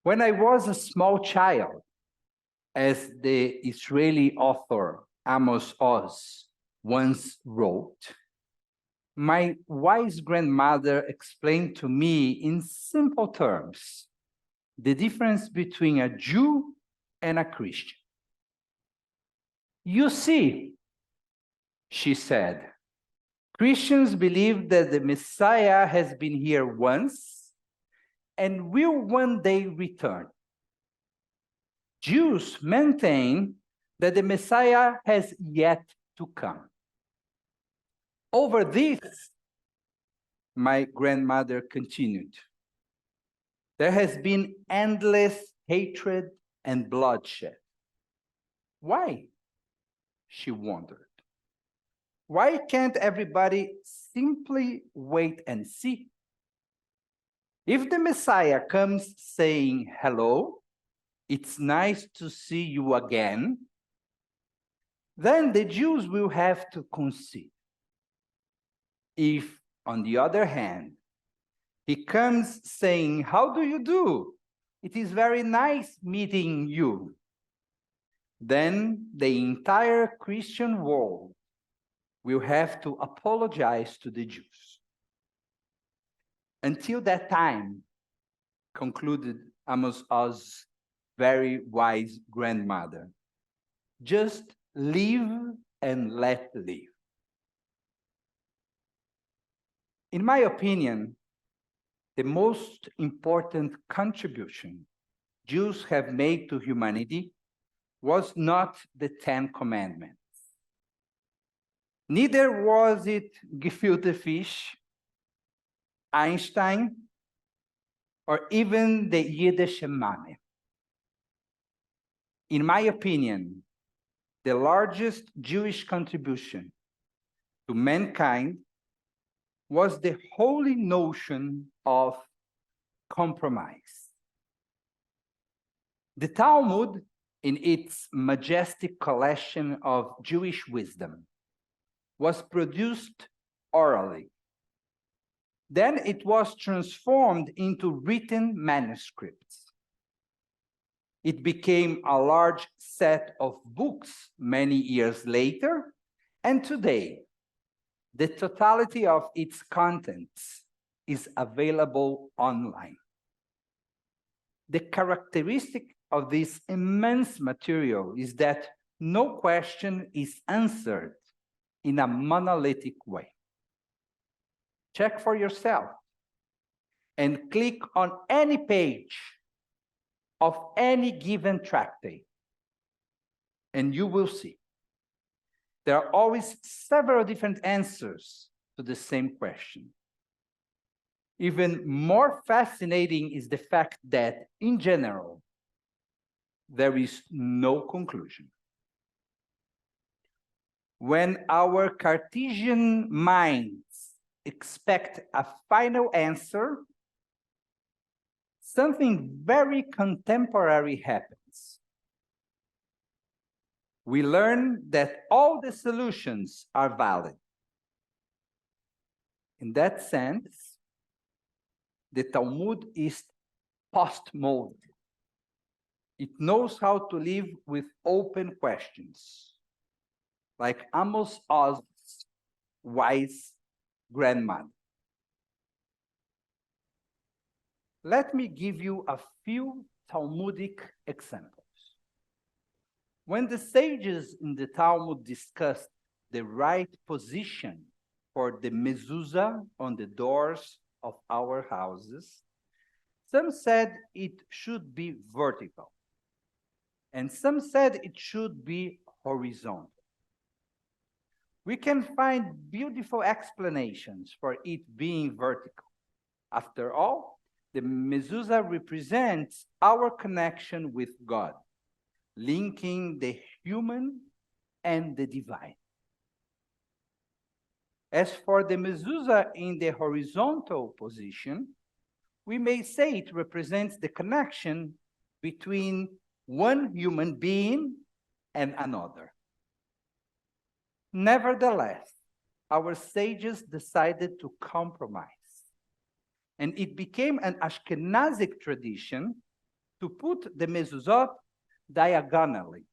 When I was a small child, as the Israeli author Amos Oz once wrote, my wise grandmother explained to me in simple terms the difference between a Jew and a Christian. You see, she said, Christians believe that the Messiah has been here once and will one day return. Jews maintain that the Messiah has yet to come. Over this, my grandmother continued, there has been endless hatred and bloodshed. Why? She wondered. Why can't everybody simply wait and see? If the Messiah comes saying, hello, it's nice to see you again, then the Jews will have to concede. If, on the other hand, he comes saying, how do you do? It is very nice meeting you. Then the entire Christian world will have to apologize to the Jews. Until that time, concluded Amos Oz's very wise grandmother, just live and let live. In my opinion, the most important contribution Jews have made to humanity was not the Ten Commandments. Neither was it gefilte fish, Einstein, or even the Yiddish Mame. In my opinion, the largest Jewish contribution to mankind was the holy notion of compromise. The Talmud, in its majestic collection of Jewish wisdom, was produced orally. Then it was transformed into written manuscripts. It became a large set of books many years later, and today, the totality of its contents is available online. The characteristic of this immense material is that no question is answered in a monolithic way. Check for yourself and click on any page of any given tractate, and you will see there are always several different answers to the same question. Even more fascinating is the fact that, in general, there is no conclusion. When our Cartesian minds expect a final answer, something very contemporary happens. We learn that all the solutions are valid. In that sense, the Talmud is postmodern. It knows how to live with open questions, like Amos Oz's wise grandmother. Let me give you a few Talmudic examples. When the sages in the Talmud discussed the right position for the mezuzah on the doors of our houses, some said it should be vertical, and some said it should be horizontal. We can find beautiful explanations for it being vertical. After all, the mezuzah represents our connection with God, linking the human and the divine. As for the mezuzah in the horizontal position, we may say it represents the connection between one human being and another. Nevertheless, our sages decided to compromise, and it became an Ashkenazic tradition to put the mezuzot diagonally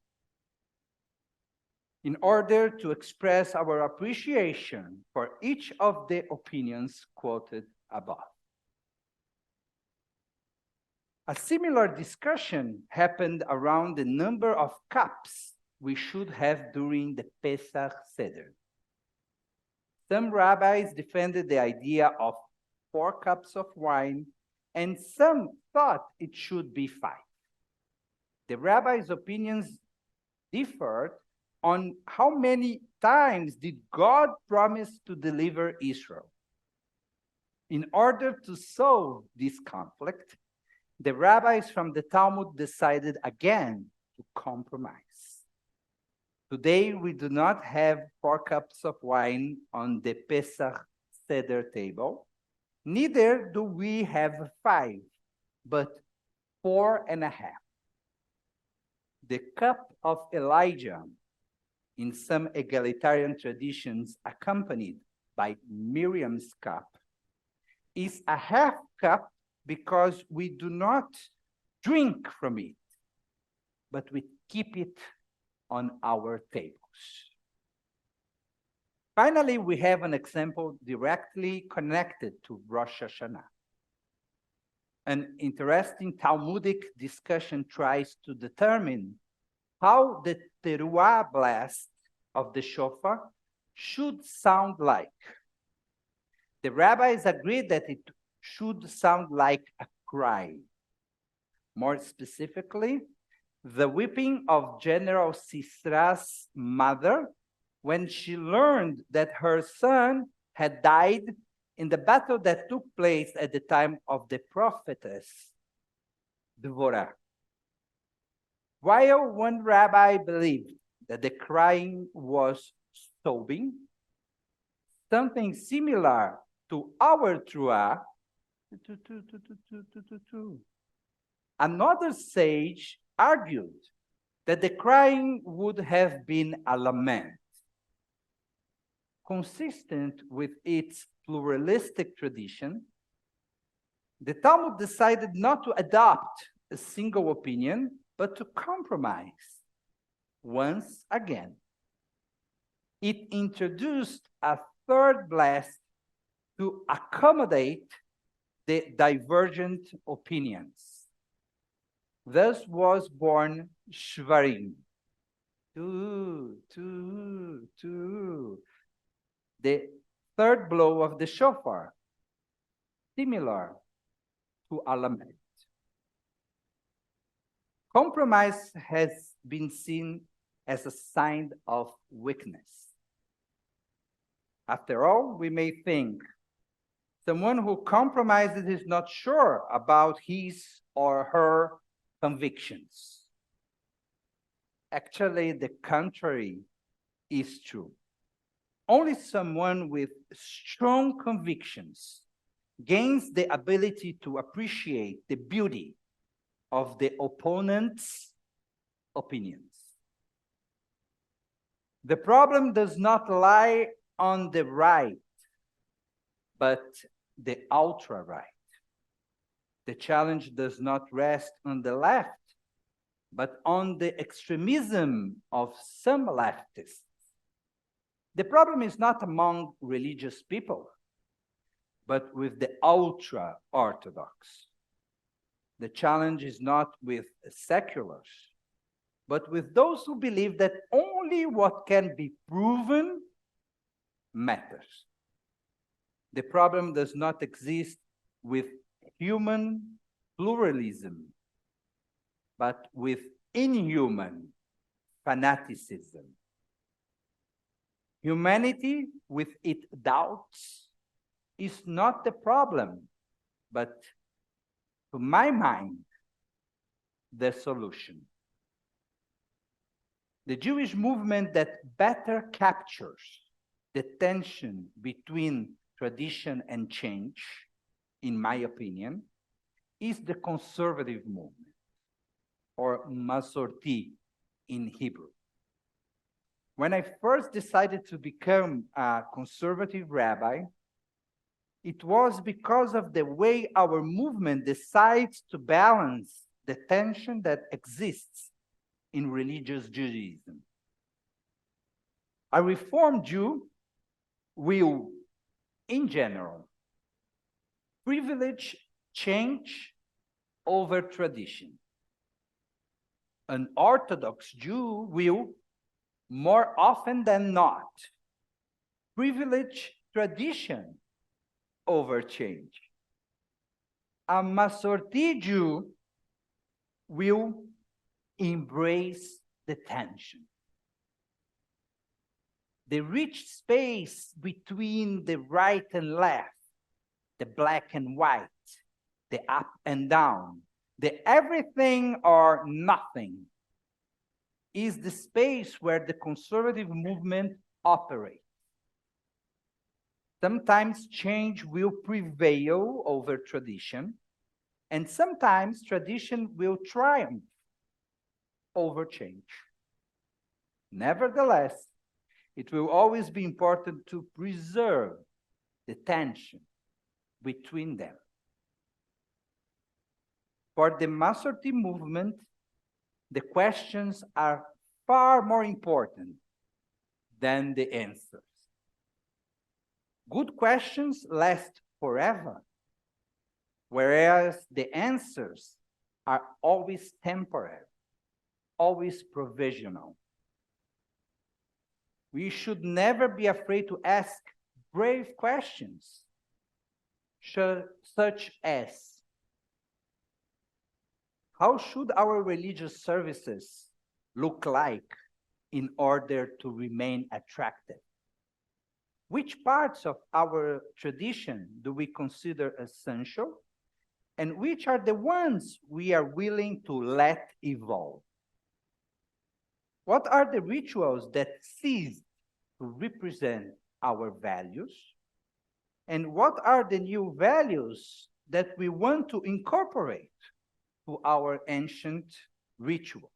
in order to express our appreciation for each of the opinions quoted above. A similar discussion happened around the number of cups we should have during the Pesach Seder. Some rabbis defended the idea of 4 cups of wine, and some thought it should be 5. The rabbis' opinions differed on how many times did God promise to deliver Israel. In order to solve this conflict, the rabbis from the Talmud decided again to compromise. Today, we do not have 4 cups of wine on the Pesach Seder table. Neither do we have 5, but 4.5. The cup of Elijah, in some egalitarian traditions accompanied by Miriam's cup, is a half cup because we do not drink from it, but we keep it on our tables. Finally, we have an example directly connected to Rosh Hashanah. An interesting Talmudic discussion tries to determine how the teruah blast of the shofar should sound like. The rabbis agreed that it should sound like a cry. More specifically, the weeping of General Sisra's mother when she learned that her son had died in the battle that took place at the time of the prophetess Devorah. While one rabbi believed that the crying was sobbing, something similar to our teruah, another sage argued that the crying would have been a lament. Consistent with its pluralistic tradition, the Talmud decided not to adopt a single opinion, but to compromise once again. It introduced a third blast to accommodate the divergent opinions. Thus was born Shvarim. The third blow of the shofar, similar to a lament. Compromise has been seen as a sign of weakness. After all, we may think someone who compromises is not sure about his or her convictions. Actually, the contrary is true. Only someone with strong convictions gains the ability to appreciate the beauty of the opponent's opinions. The problem does not lie on the right, but the ultra-right. The challenge does not rest on the left, but on the extremism of some leftists. The problem is not among religious people, but with the ultra-Orthodox. The challenge is not with seculars, but with those who believe that only what can be proven matters. The problem does not exist with human pluralism, but with inhuman fanaticism. Humanity, with its doubts, is not the problem, but, to my mind, the solution. The Jewish movement that better captures the tension between tradition and change, in my opinion, is the conservative movement, or Masorti in Hebrew. When I first decided to become a conservative rabbi, it was because of the way our movement decides to balance the tension that exists in religious Judaism. A Reformed Jew will, in general, privilege change over tradition. An Orthodox Jew will, more often than not, privilege tradition over change. A Masorti Jew will embrace the tension. The rich space between the right and left, the black and white, the up and down, the everything or nothing, is the space where the conservative movement operates. Sometimes change will prevail over tradition, and sometimes tradition will triumph over change. Nevertheless, it will always be important to preserve the tension between them. For the Masorti movement, the questions are far more important than the answers. Good questions last forever, whereas the answers are always temporary, always provisional. We should never be afraid to ask brave questions, such as, how should our religious services look like in order to remain attractive? Which parts of our tradition do we consider essential? And which are the ones we are willing to let evolve? What are the rituals that cease to represent our values? And what are the new values that we want to incorporate to our ancient rituals?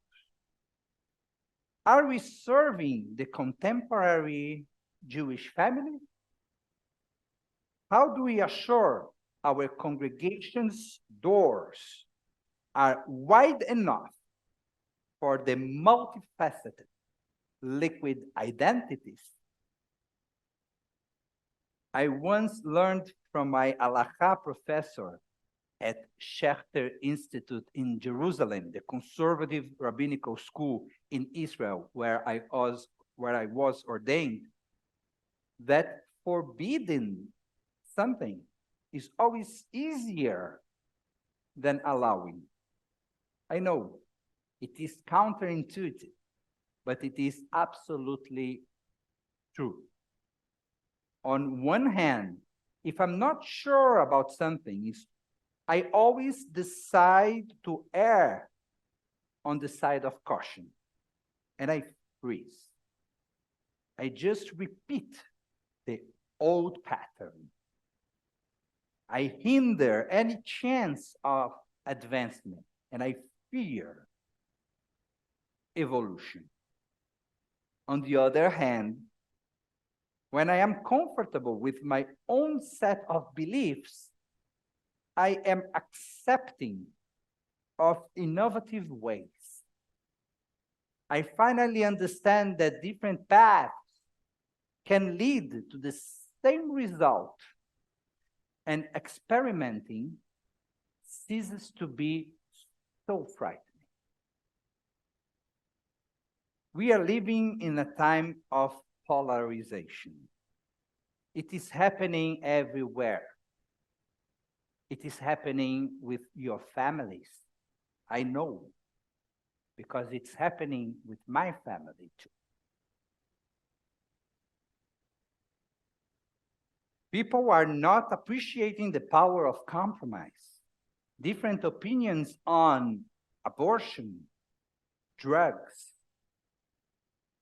Are we serving the contemporary Jewish family? How do we assure our congregation's doors are wide enough for the multifaceted liquid identities? I once learned from my Halakha professor at Schechter Institute in Jerusalem, the conservative rabbinical school in Israel, where I was ordained, that forbidding something is always easier than allowing. I know it is counterintuitive, but it is absolutely true. On one hand, if I'm not sure about something, I always decide to err on the side of caution, and I freeze. I just repeat the old pattern. I hinder any chance of advancement, and I fear evolution. On the other hand, when I am comfortable with my own set of beliefs, I am accepting of innovative ways. I finally understand that different paths can lead to the same result, and experimenting ceases to be so frightening. We are living in a time of polarization. It is happening everywhere. It is happening with your families. I know, because it's happening with my family too. People are not appreciating the power of compromise. Different opinions on abortion, drugs,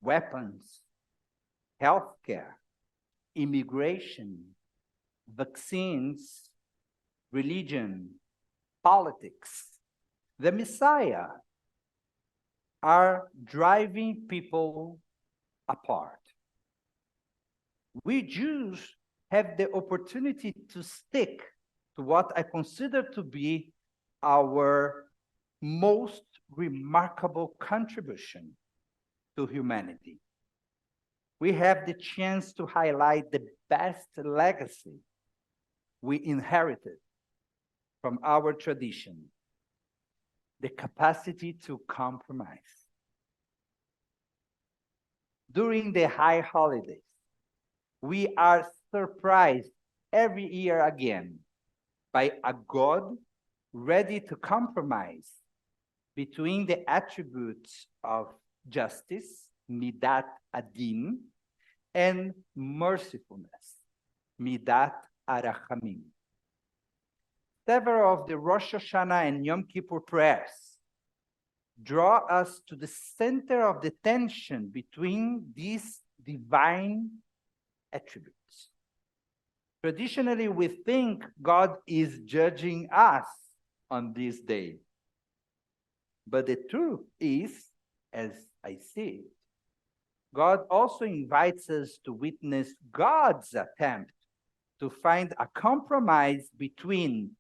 weapons, healthcare, immigration, vaccines, religion, politics, the Messiah, are driving people apart. We Jews have the opportunity to stick to what I consider to be our most remarkable contribution to humanity. We have the chance to highlight the best legacy we inherited from our tradition, the capacity to compromise. During the high holidays, we are surprised every year again by a God ready to compromise between the attributes of justice, midat adin, and mercifulness, midat arachamim. Several of the Rosh Hashanah and Yom Kippur prayers draw us to the center of the tension between these divine attributes. Traditionally, we think God is judging us on this day. But the truth is, as I see it, God also invites us to witness God's attempt to find a compromise between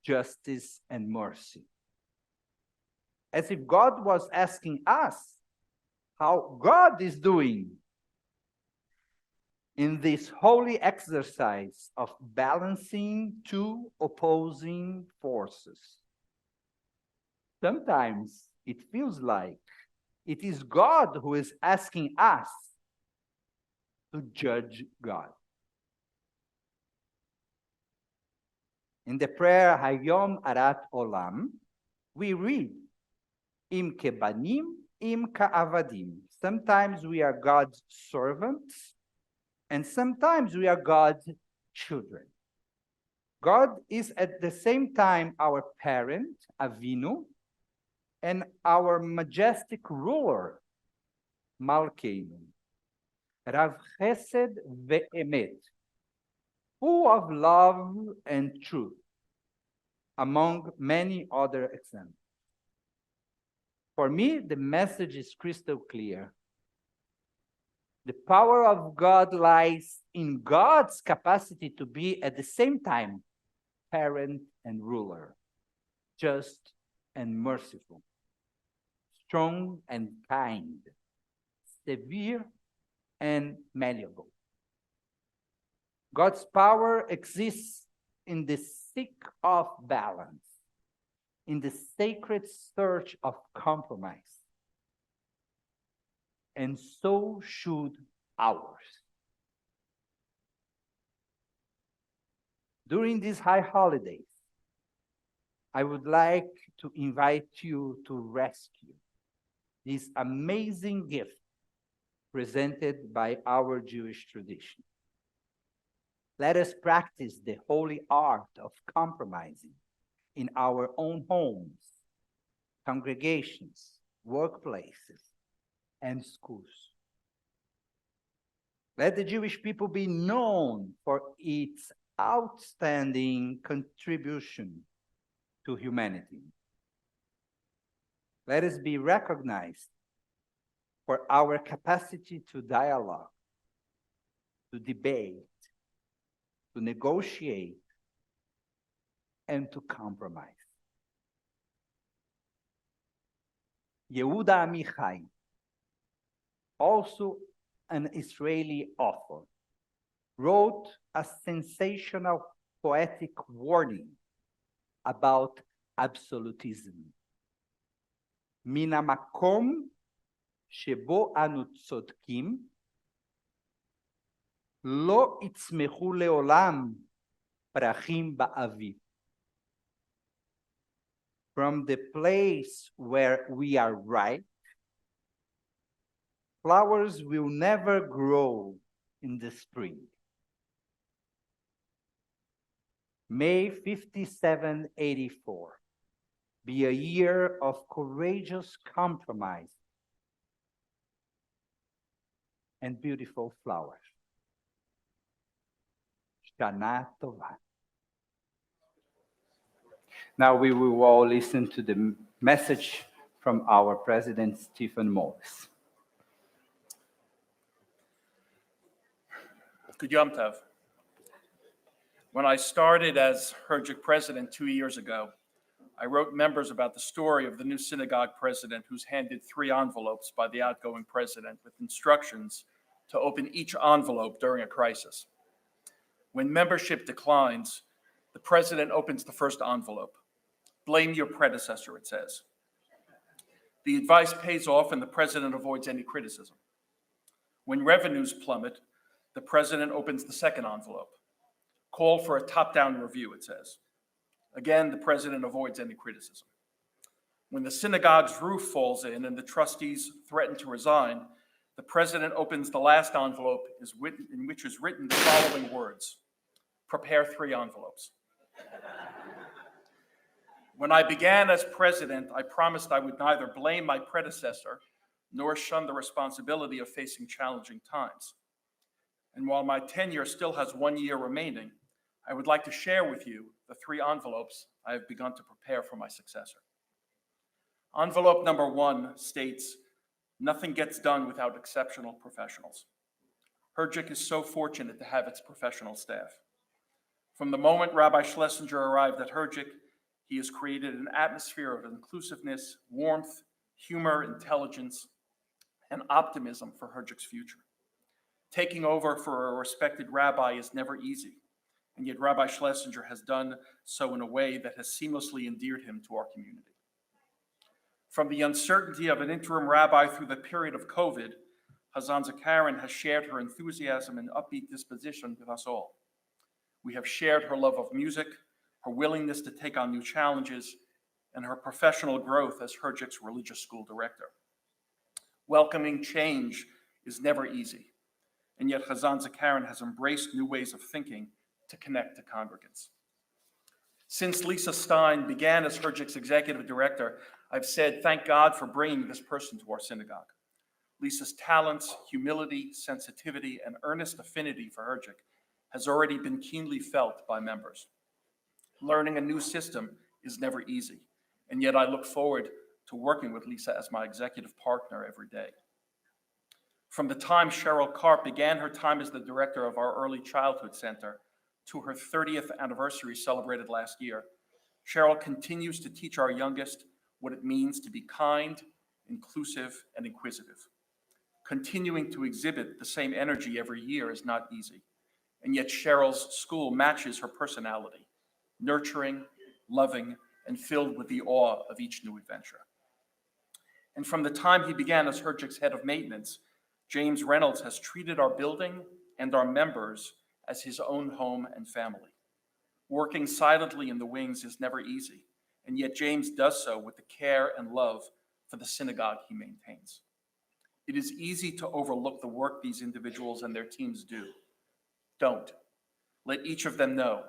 justice and mercy. As if God was asking us how God is doing in this holy exercise of balancing two opposing forces. Sometimes it feels like it is God who is asking us to judge God. In the prayer Hayom Arat Olam, we read, Im kebanim, im ka'avadim. Sometimes we are God's servants, and sometimes we are God's children. God is at the same time our parent, Avinu, and our majestic ruler, Malkeinu. Rav Chesed ve'emet, full of love and truth, among many other examples. For me, the message is crystal clear. The power of God lies in God's capacity to be at the same time parent and ruler, just and merciful, strong and kind, severe and malleable. God's power exists in the seek of balance, in the sacred search of compromise. And so should ours. During these high holidays, I would like to invite you to rescue this amazing gift presented by our Jewish tradition. Let us practice the holy art of compromising in our own homes, congregations, workplaces, and schools. Let the Jewish people be known for its outstanding contribution to humanity. Let us be recognized for our capacity to dialogue, to debate, to negotiate, and to compromise. Yehuda Amichai, also an Israeli author, wrote a sensational poetic warning about absolutism. Min hamakom shebo anu tzodkim, lo itzmechu leolam prachim ba'aviv. From the place where we are right, flowers will never grow in the spring. May 5784 be a year of courageous compromise and beautiful flowers. Shana Tova. Now we will all listen to the message from our president, Stephen Moelis. Good Yom Tov. When I started as HERJC president 2 years ago, I wrote members about the story of the new synagogue president who's handed 3 envelopes by the outgoing president with instructions to open each envelope during a crisis. When membership declines, the president opens the first envelope. Blame your predecessor, it says. The advice pays off and the president avoids any criticism. When revenues plummet, the president opens the second envelope. Call for a top-down review, it says. Again, the president avoids any criticism. When the synagogue's roof falls in and the trustees threaten to resign, the president opens the last envelope in which is written the following words: prepare 3 envelopes. When I began as president, I promised I would neither blame my predecessor nor shun the responsibility of facing challenging times. And while my tenure still has 1 year remaining, I would like to share with you the 3 envelopes I have begun to prepare for my successor. Envelope number 1 states, nothing gets done without exceptional professionals. HERJC is so fortunate to have its professional staff. From the moment Rabbi Schlesinger arrived at HERJC, he has created an atmosphere of inclusiveness, warmth, humor, intelligence, and optimism for HERJC's future. Taking over for a respected rabbi is never easy, and yet Rabbi Schlesinger has done so in a way that has seamlessly endeared him to our community. From the uncertainty of an interim rabbi through the period of COVID, Hazzan Zakarin has shared her enthusiasm and upbeat disposition with us all. We have shared her love of music, her willingness to take on new challenges, and her professional growth as HERJC's religious school director. Welcoming change is never easy, and yet Hazzan Zakarin has embraced new ways of thinking to connect to congregants. Since Lisa Stein began as HERJC's executive director, I've said, thank God for bringing this person to our synagogue. Lisa's talents, humility, sensitivity, and earnest affinity for HERJC has already been keenly felt by members. Learning a new system is never easy, and yet I look forward to working with Lisa as my executive partner every day. From the time Cheryl Karp began her time as the director of our Early Childhood Center to her 30th anniversary celebrated last year, Cheryl continues to teach our youngest what it means to be kind, inclusive, and inquisitive. Continuing to exhibit the same energy every year is not easy, and yet Cheryl's school matches her personality, nurturing, loving, and filled with the awe of each new adventure. And from the time he began as HERJC's head of maintenance, James Reynolds has treated our building and our members as his own home and family. Working silently in the wings is never easy, and yet James does so with the care and love for the synagogue he maintains. It is easy to overlook the work these individuals and their teams do. Don't. Let each of them know,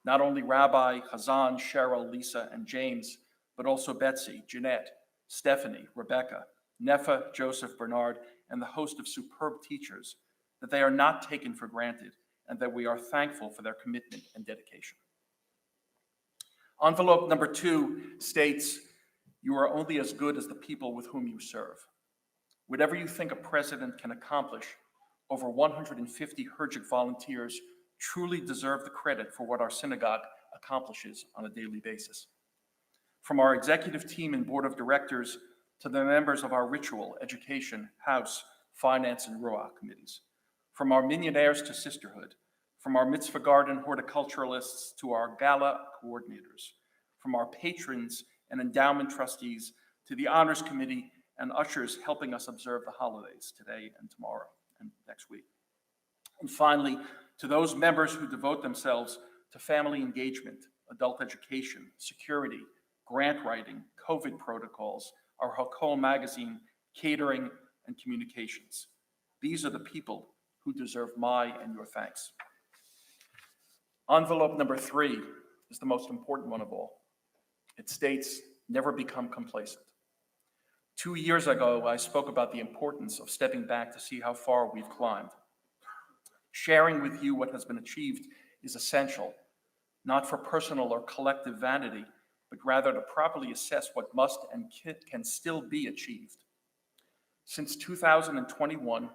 not only Rabbi, Hazzan, Cheryl, Lisa, and James, but also Betsy, Jeanette, Stephanie, Rebecca, Nefa, Joseph, Bernard, and the host of superb teachers, that they are not taken for granted and that we are thankful for their commitment and dedication. Envelope number 2 states, you are only as good as the people with whom you serve. Whatever you think a president can accomplish, over 150 HERJC volunteers truly deserve the credit for what our synagogue accomplishes on a daily basis. From our executive team and board of directors to the members of our ritual, education, house, finance, and Ruach committees. From our millionaires to sisterhood, from our mitzvah garden horticulturalists to our gala coordinators, from our patrons and endowment trustees to the honors committee and ushers helping us observe the holidays today and tomorrow and next week. And finally, to those members who devote themselves to family engagement, adult education, security, grant writing, COVID protocols, our Hakol magazine, catering, and communications. These are the people who deserve my and your thanks. Envelope number 3 is the most important one of all. It states, never become complacent. 2 years ago, I spoke about the importance of stepping back to see how far we've climbed. Sharing with you what has been achieved is essential, not for personal or collective vanity, but rather to properly assess what must and can still be achieved. Since 2021,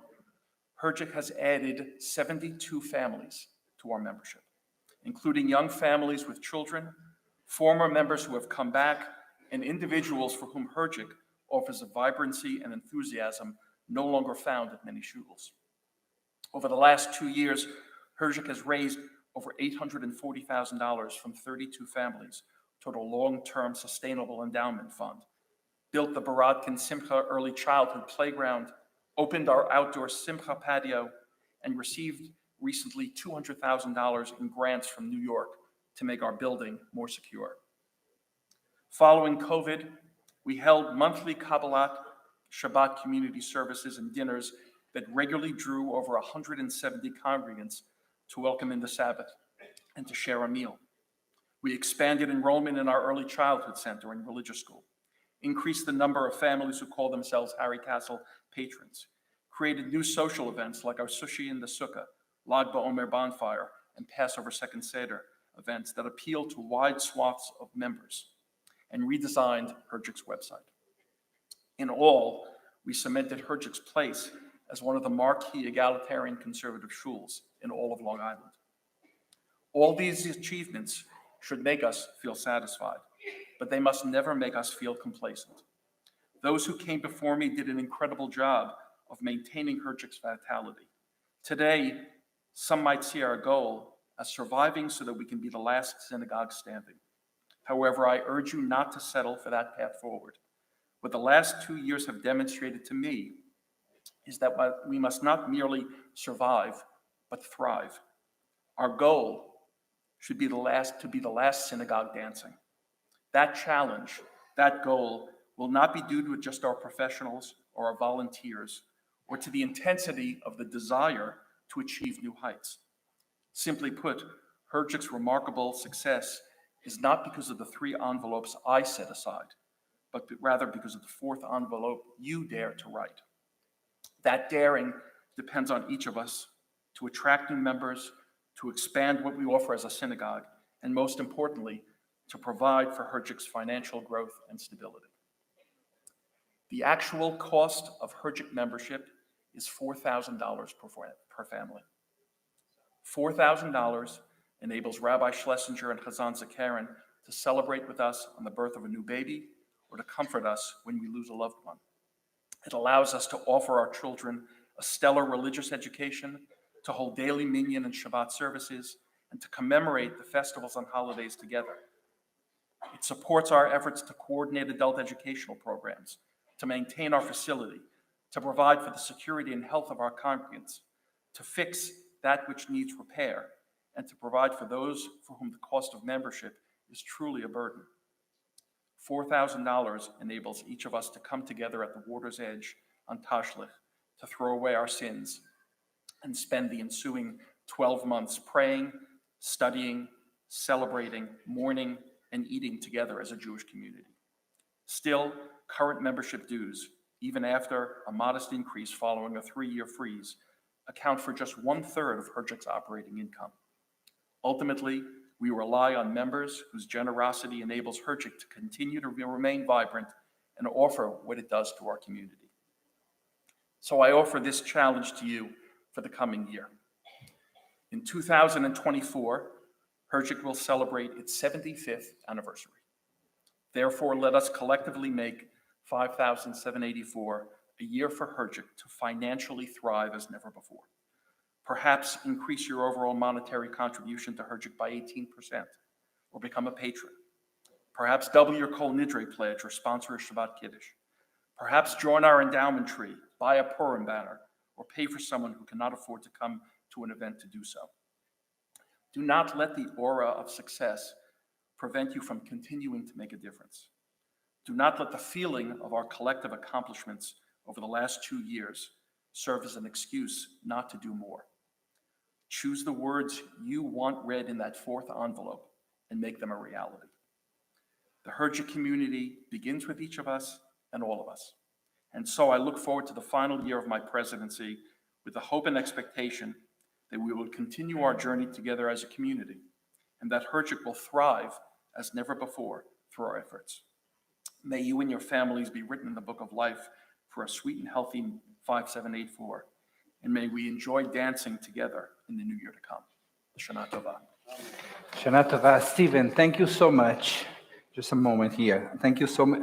HERJC has added 72 families to our membership, including young families with children, former members who have come back, and individuals for whom HERJC offers a vibrancy and enthusiasm no longer found at many shuls. Over the last 2 years, HERJC has raised over $840,000 from 32 families toward a long-term sustainable endowment fund, built the Baradkin Simcha early childhood playground, opened our outdoor Simcha patio, and received recently $200,000 in grants from New York to make our building more secure. Following COVID, we held monthly Kabbalat, Shabbat community services and dinners that regularly drew over 170 congregants to welcome in the Sabbath and to share a meal. We expanded enrollment in our early childhood center and religious school, increased the number of families who call themselves Harry Castle patrons, created new social events like our Sushi in the Sukkah, Lag BaOmer bonfire, and Passover Second Seder events that appeal to wide swaths of members, and redesigned HERJC's website. In all, we cemented HERJC's place as one of the marquee egalitarian conservative shuls in all of Long Island. All these achievements should make us feel satisfied, but they must never make us feel complacent. Those who came before me did an incredible job of maintaining HERJC's vitality. Today, some might see our goal as surviving so that we can be the last synagogue standing. However, I urge you not to settle for that path forward. What the last 2 years have demonstrated to me is that we must not merely survive, but thrive. Our goal should be to be the last synagogue dancing. That challenge, that goal, will not be due to just our professionals or our volunteers, or to the intensity of the desire to achieve new heights. Simply put, HERJC's remarkable success is not because of the 3 envelopes I set aside, but rather because of the 4th envelope you dare to write. That daring depends on each of us to attract new members, to expand what we offer as a synagogue, and most importantly, to provide for HERJC's financial growth and stability. The actual cost of HERJC membership is $4,000 per family. $4,000 enables Rabbi Schlesinger and Hazzan Zakarin to celebrate with us on the birth of a new baby or to comfort us when we lose a loved one. It allows us to offer our children a stellar religious education, to hold daily minyan and Shabbat services, and to commemorate the festivals and holidays together. It supports our efforts to coordinate adult educational programs, to maintain our facility, to provide for the security and health of our congregants, to fix that which needs repair, and to provide for those for whom the cost of membership is truly a burden. $4,000 enables each of us to come together at the water's edge on Tashlich, to throw away our sins, and spend the ensuing 12 months praying, studying, celebrating, mourning, and eating together as a Jewish community. Still, current membership dues, even after a modest increase following a 3-year freeze, account for just 1/3 of HERJC's operating income. Ultimately, we rely on members whose generosity enables HERJC to continue to remain vibrant and offer what it does to our community. So I offer this challenge to you for the coming year. In 2024, HERJC will celebrate its 75th anniversary. Therefore, let us collectively make 5,784 a year for HERJC to financially thrive as never before. Perhaps increase your overall monetary contribution to HERJC by 18%, or become a patron. Perhaps double your Kol Nidre pledge or sponsor a Shabbat Kiddush. Perhaps join our endowment tree, buy a Purim banner, or pay for someone who cannot afford to come to an event to do so. Do not let the aura of success prevent you from continuing to make a difference. Do not let the feeling of our collective accomplishments over the last 2 years serve as an excuse not to do more. Choose the words you want read in that 4th envelope and make them a reality. The HERJC community begins with each of us and all of us. And so I look forward to the final year of my presidency with the hope and expectation that we will continue our journey together as a community and that HERJC will thrive as never before through our efforts. May you and your families be written in the book of life for a sweet and healthy 5784, and may we enjoy dancing together in the new year to come. Shana Tova. Shana Tova. Stephen, thank you so much. Just a moment here. Thank you so much.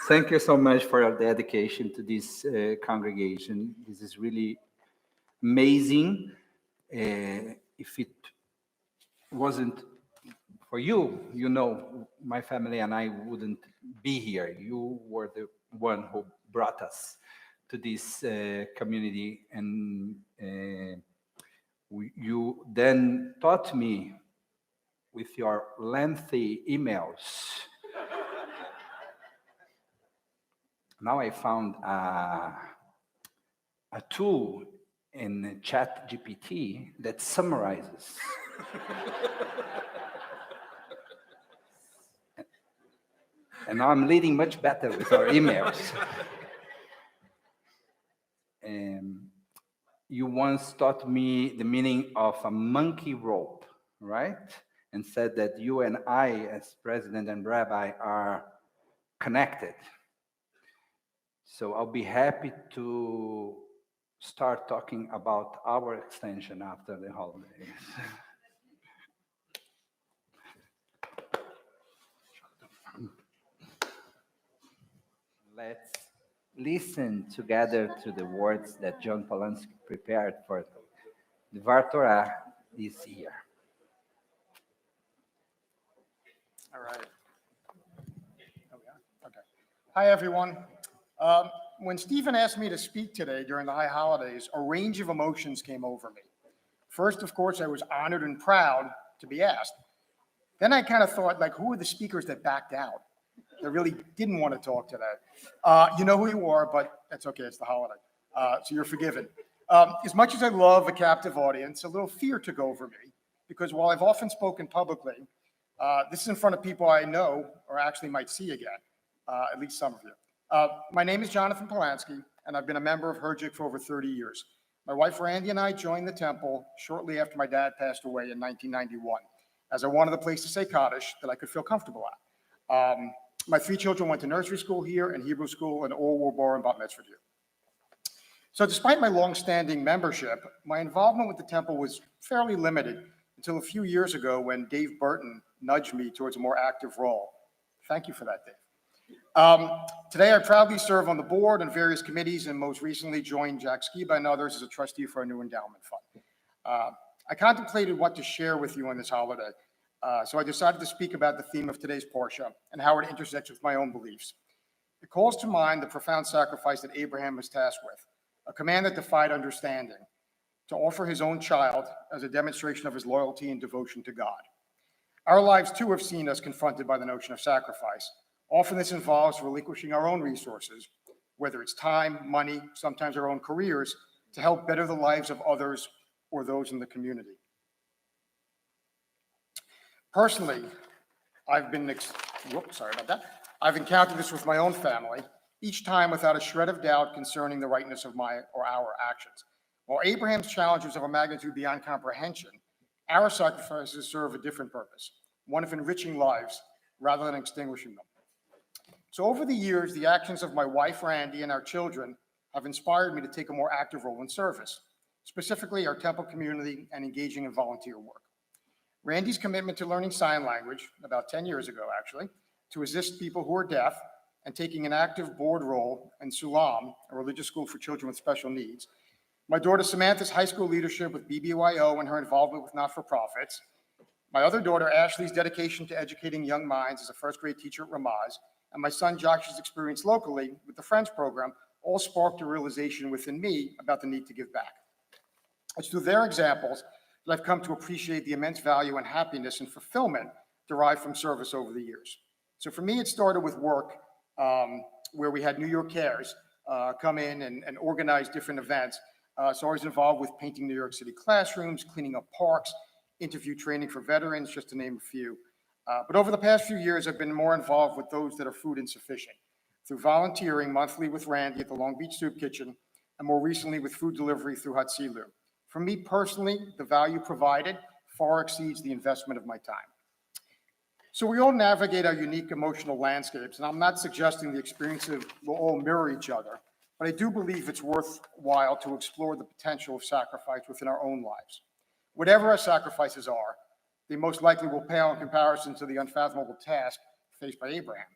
Thank you so much for your dedication to this congregation. This is really amazing. If it wasn't for you, my family and I wouldn't be here. You were the one who brought us to this community, and you then taught me with your lengthy emails. Now I found a tool in ChatGPT that summarizes. And now I'm leading much better with our emails. You once taught me the meaning of a monkey rope, right? And said that you and I, as president and rabbi, are connected. So I'll be happy to start talking about our extension after the holidays. Let's listen together to the words that John Polansky prepared for the Dvar Torah this year. All right. Oh, yeah? Okay. Hi, everyone. When Stephen asked me to speak today during the high holidays, a range of emotions came over me. First, of course, I was honored and proud to be asked. Then I kind of thought, like, who are the speakers that backed out? That really didn't want to talk today. You know who you are, but that's okay. It's the holiday, so you're forgiven. As much as I love a captive audience, a little fear took over me, because while I've often spoken publicly, this is in front of people I know or actually might see again, at least some of you. My name is Jonathan Polansky, and I've been a member of HERJC for over 30 years. My wife Randy and I joined the temple shortly after my dad passed away in 1991, as I wanted a place to say Kaddish that I could feel comfortable at. My 3 children went to nursery school here and Hebrew school, and all were bar and bat mitzvah here. So despite my long-standing membership, my involvement with the temple was fairly limited until a few years ago when Dave Burton nudged me towards a more active role. Thank you for that, Dave. Today, I proudly serve on the board and various committees, and most recently joined Jack Skiba and others as a trustee for a new endowment fund. I contemplated what to share with you on this holiday, so I decided to speak about the theme of today's Parsha and how it intersects with my own beliefs. It calls to mind the profound sacrifice that Abraham was tasked with, a command that defied understanding, to offer his own child as a demonstration of his loyalty and devotion to God. Our lives, too, have seen us confronted by the notion of sacrifice. Often this involves relinquishing our own resources, whether it's time, money, sometimes our own careers, to help better the lives of others or those in the community. Personally, I've encountered this with my own family, each time without a shred of doubt concerning the rightness of my or our actions. While Abraham's challenge was of a magnitude beyond comprehension, our sacrifices serve a different purpose, one of enriching lives rather than extinguishing them. So over the years, the actions of my wife, Randy, and our children have inspired me to take a more active role in service, specifically our temple community and engaging in volunteer work. Randy's commitment to learning sign language, about 10 years ago actually, to assist people who are deaf, and taking an active board role in Sulam, a religious school for children with special needs. My daughter Samantha's high school leadership with BBYO and her involvement with not-for-profits. My other daughter Ashley's dedication to educating young minds as a first-grade teacher at Ramaz, and my son Josh's experience locally with the Friends program all sparked a realization within me about the need to give back. It's through their examples that I've come to appreciate the immense value and happiness and fulfillment derived from service over the years. So for me, it started with work where we had New York Cares come in and organize different events. So I was involved with painting New York City classrooms, cleaning up parks, interview training for veterans, just to name a few. But over the past few years, I've been more involved with those that are food insufficient, through volunteering monthly with Randy at the Long Beach Soup Kitchen, and more recently with food delivery through Hatzilu. For me personally, the value provided far exceeds the investment of my time. So we all navigate our unique emotional landscapes, and I'm not suggesting the experiences will all mirror each other, but I do believe it's worthwhile to explore the potential of sacrifice within our own lives. Whatever our sacrifices are, they most likely will pale in comparison to the unfathomable task faced by Abraham.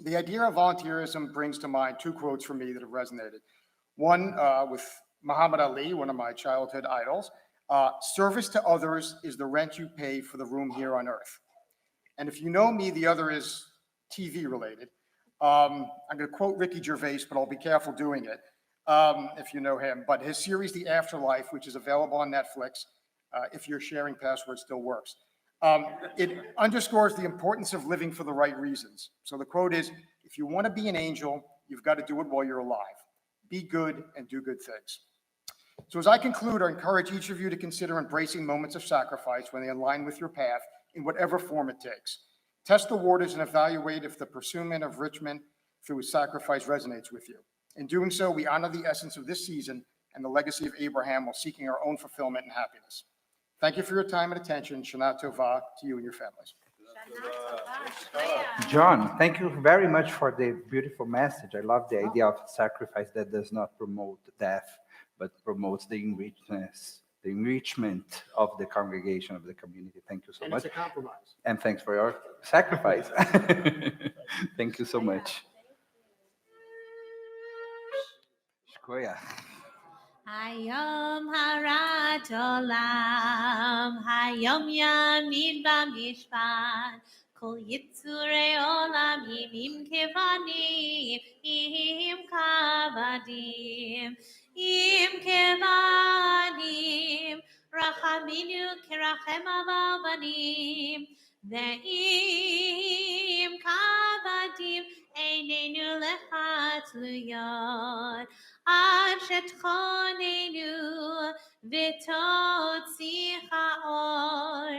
The idea of volunteerism brings to mind two quotes from me that have resonated. One with Muhammad Ali, one of my childhood idols, service to others is the rent you pay for the room here on earth. And if you know me, the other is TV related. I'm going to quote Ricky Gervais, but I'll be careful doing it if you know him. But his series, The Afterlife, which is available on Netflix, if your sharing password still works, it underscores the importance of living for the right reasons. So the quote is, if you want to be an angel, you've got to do it while you're alive. Be good and do good things. So as I conclude, I encourage each of you to consider embracing moments of sacrifice when they align with your path in whatever form it takes. Test the waters and evaluate if the pursuit of enrichment through sacrifice resonates with you. In doing so, we honor the essence of this season and the legacy of Abraham while seeking our own fulfillment and happiness. Thank you for your time and attention. Shana Tova to you and your families. John, thank you very much for the beautiful message. I love the idea of sacrifice that does not promote death, but promotes the enrichment of the congregation, of the community. Thank you so much. It's a compromise. And thanks for your sacrifice. Thank you so much. Shkoyach. Hayom harat olam, hayom yamid b'mishpat, kol yitzurei olam im kevanim, im kavadim, rachaminu kerachem avanim, ve'im kavadim, einenu lecha tluyot. Ashetchonenu v'totzi ha'or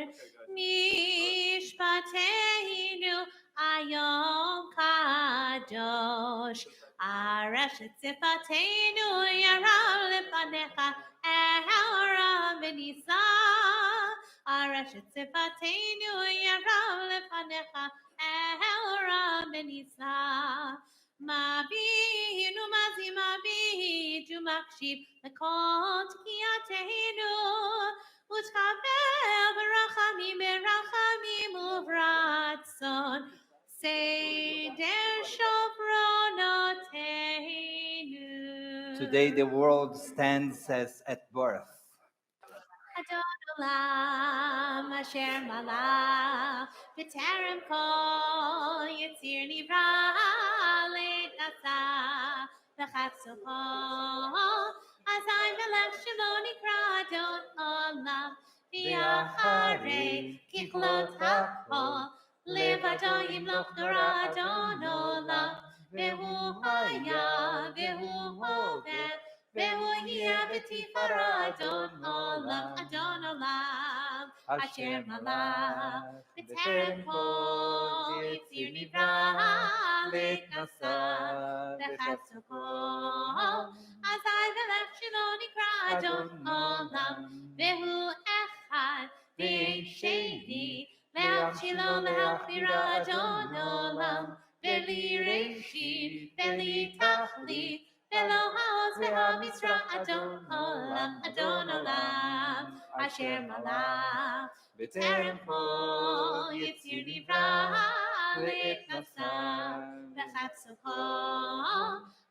mishpateinu ayom kadosh areshet tzifatenu yarav lefanecha ehora v'nisa areshet tzifatenu yarav lefanecha ehora v'nisa Mabinu mazimabitu makshib lekol tkiyateinu utchaber berachamim uvratzon seder shovronoteinu. Today the world stands as at birth. Adon olam asher malach b'terem kol yitzir nivra le'nasa v'chatzoho azay melech shelo nikra adon olam v'yacharei kichlot ha'ol levado yimloch nora adon olam v'hu haya v'hu hoved Vehu yeh v'tifara Adon olam, asher malach, b'terem kol yitzir nivra le'nasa v'chatzoko, azay v'lech shelo nikra Adon olam, vehu echad v'ein sheni, le'achilo le'achira Adon olam, ve'li reishit ve'li tachlit, Elohos ve'hamizra Adon olam, asher malach, b'terem kol yitzir nivra le'nasa v'chatzoko,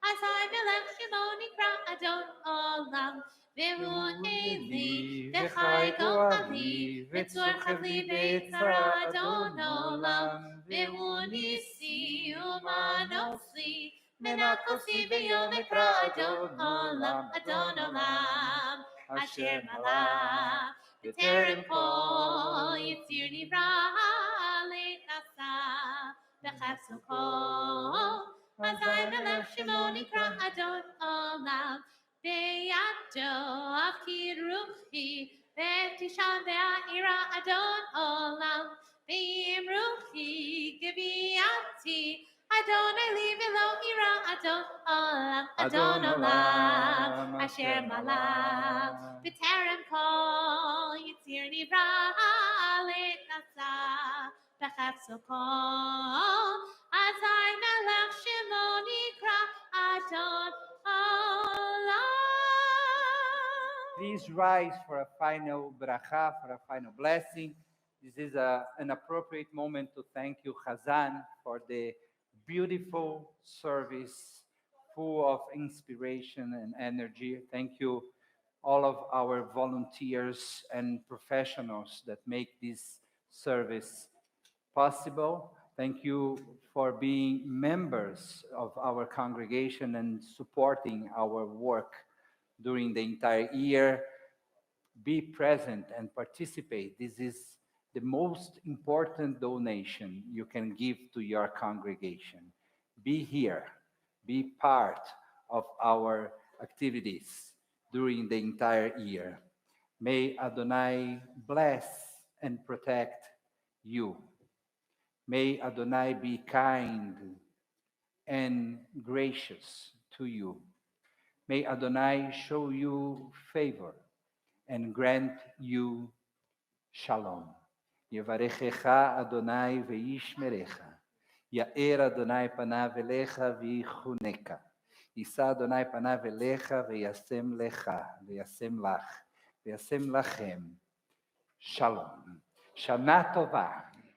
azay v'lech shelo nikra Adon olam, ve'hu eli v'chai go'ali, v'tzor chavli v'tzara Adon olam, ve'hu nisi u'manosli, Menakosi v'yom ekra Adon olam, asher malach, b'terem kol yitzir nivra le'nasa v'chatzoko, azay v'lech shelo nikra Adon olam, ve'yado achid ruchi, ve'tishan ve'a'ira Adon olam, ve'im ruchi gebiati, Adonai li v'lo ira Adon olam, asher malach, b'terem kol yitzir nivra le'nasa v'chatzoko, azay melech shelo nikra Adon olam. Please rise for a final bracha, for a final blessing. This is an appropriate moment to thank you, Hazzan, for the beautiful service full of inspiration and energy. Thank you, all of our volunteers and professionals that make this service possible. Thank you for being members of our congregation and supporting our work during the entire year. Be present and participate. This is the most important donation you can give to your congregation. Be here, be part of our activities during the entire year. May Adonai bless and protect you. May Adonai be kind and gracious to you. May Adonai show you favor and grant you shalom. Yevarechecha Adonai ve'yishmerecha. Ya'er Adonai panav elecha v'yichuneka. Yisa Adonai panav elecha ve'yasem lecha, ve'yasem lach, ve'yasem lachem. Shalom. Shana tova.